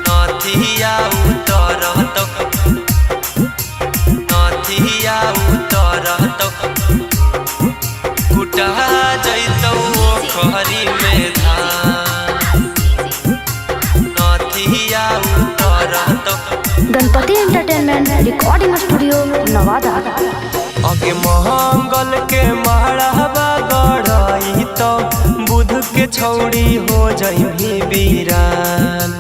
नथिया उतरत नथिया उतरत कुटा जैतौ खरी में धान नथिया उतरत। Ganpati entertainment recording studio Nawada. अगे मंगल के माड़ावा गढ़ई तो बुध के छौड़ी हो जइभी बीरान।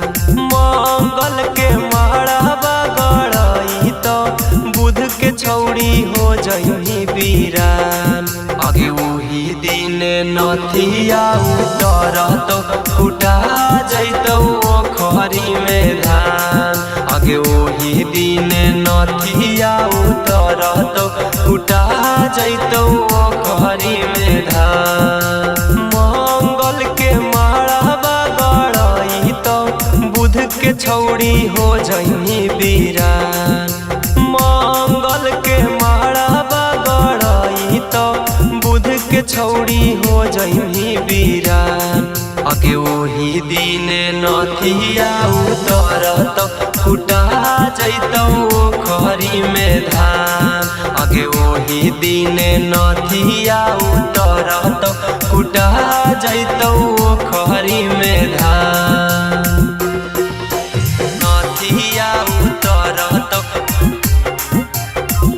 मंगल के माड़ावा गढ़ई तो बुध के छौड़ी हो जइभी बीरान। आगे वही दिन नथिया उतरत कुटा जैतौ खरी में धान। आगे वही दिन नथिया उतरत कुटा जैतौ खरी में धान। मंगल के माड़ावा गढ़ई तो बुध के छौड़ी हो जइही बीरान। मंगल के माड़ावा गढ़ई तो बुध के छौड़ी हो जइही बीरान। आगे वही दिन नथिया उतरत कुटा जैतौ खरी में धान। आगे वही दिन नथिया उतरत कुटा जैतौ खरी में धान। नथिया उतरत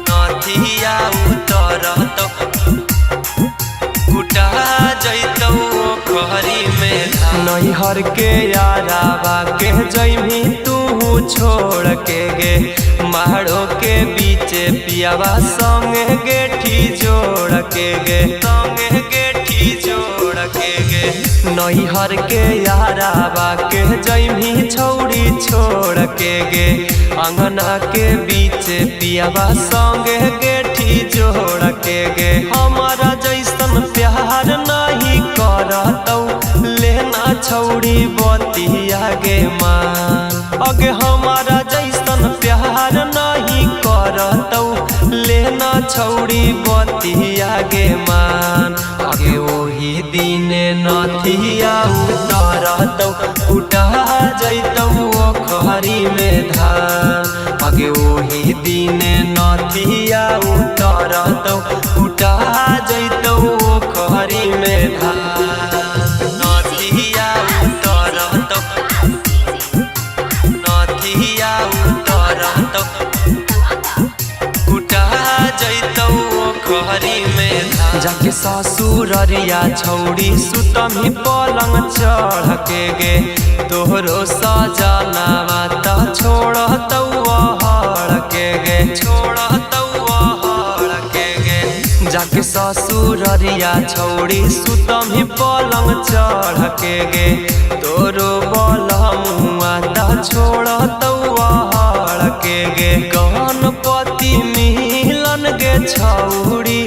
नथिया उतरत कुटा जैतौ खरी में धान। नैहर के यारावा के जइमी तू छोड़ के गे मारो के बीचे पियावा संगे गेठी जोड़ के गे संगे गेठी जोड़ के गे। नैहर के यारावा के जइमी छौड़ी छोड़ के गे अंगना के बीचे पियावा संगे गेठी जोड़ के गे। हमारा जैसन प्यार नहीं करतौ लेना छौड़ी बतिया गे मान। अगे हमारा जैसन प्यार नहीं करतौ लेना छौड़ी बतिया गे मान। आगे वही दिन नथिया उतरतौ कुटा जैतौ खरी में धान। आगे वही दिन नथिया उतरतौ कुटा जैतौ खरी में धान। नथिया उतरत नथिया उतरत कुटा जैतौ खरी में धान। जाके ससुररिया छौड़ी सुतमी पलंग चढ़ के गे तोहरो सजनावा त छोड़तौ हड़ के गे छोड़तौ हड़ के गे। जाके ससुररिया छौड़ी सुतमी पलंग चढ़ के गे तोरो बलमुआ त छोड़तौ हड़ के गे। गणपति मिलन गे छौड़ी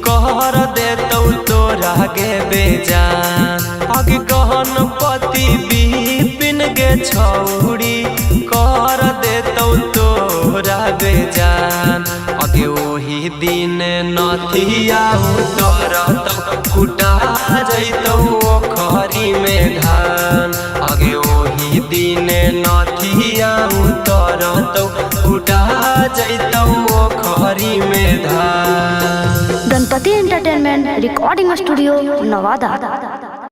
कर देतौ तोरा गे बेजान। आगे गणपति बिपिन गे छौड़ी कर देतौ तोरा बेजान। आगे वही दिन नथिया उतरत कुटा जैतौ खरी में धान। आगे वही दिन नथिया उतरत कुटा जैतौ खरी में धान। Ganpati entertainment recording studio Nawada.